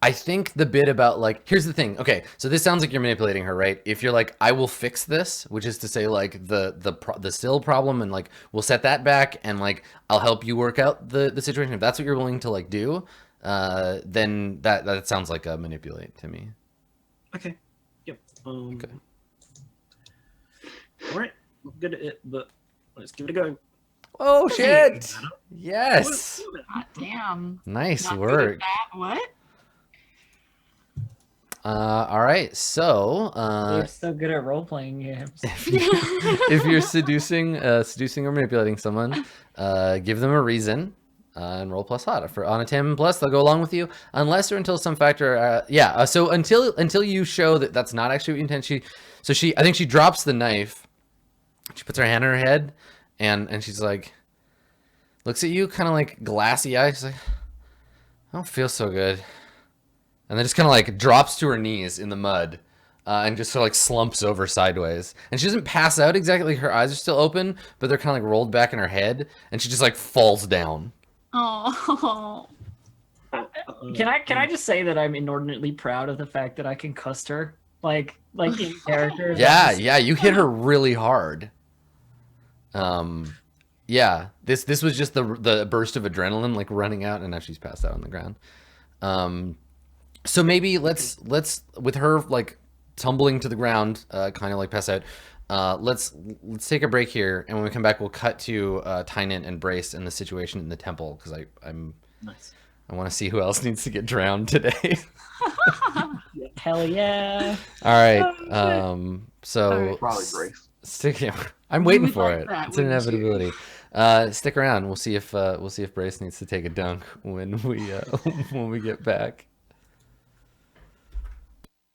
I think the bit about like, here's the thing. Okay, so this sounds like you're manipulating her, right? If you're like, I will fix this, which is to say like the still problem, and like we'll set that back, and like I'll help you work out the situation. If that's what you're willing to like do, then that sounds like a manipulate to me. Okay. Yep. Okay. All right. I'm good at it, but let's give it a go. Oh shit! Yes. God damn. Nice Not good at work. that. What? All right, so You're so good at role playing games. if you're seducing or manipulating someone, give them a reason and roll plus hot. On a 10 plus, they'll go along with you unless or until some factor. So until you show that that's not actually what you intend. I think she drops the knife. She puts her hand on her head, and she's like, looks at you, kind of like glassy eyes. She's like, I don't feel so good. And then just kind of like drops to her knees in the mud, and just sort of like slumps over sideways. And she doesn't pass out exactly. Like, her eyes are still open, but they're kind of like rolled back in her head, and she just like falls down. Oh. Can I just say that I'm inordinately proud of the fact that I concussed her, like in character. Yeah, yeah, you hit her really hard. Yeah, this was just the burst of adrenaline like running out, and now she's passed out on the ground. So maybe let's with her like tumbling to the ground, kind of like pass out. Let's take a break here, and when we come back, we'll cut to Tynant and Brace and the situation in the temple, because I want to see who else needs to get drowned today. Hell yeah! All right. So Probably Grace. I'm waiting would for like it. that, It's an wouldn't you? inevitability. Stick around. We'll see if Brace needs to take a dunk when we get back.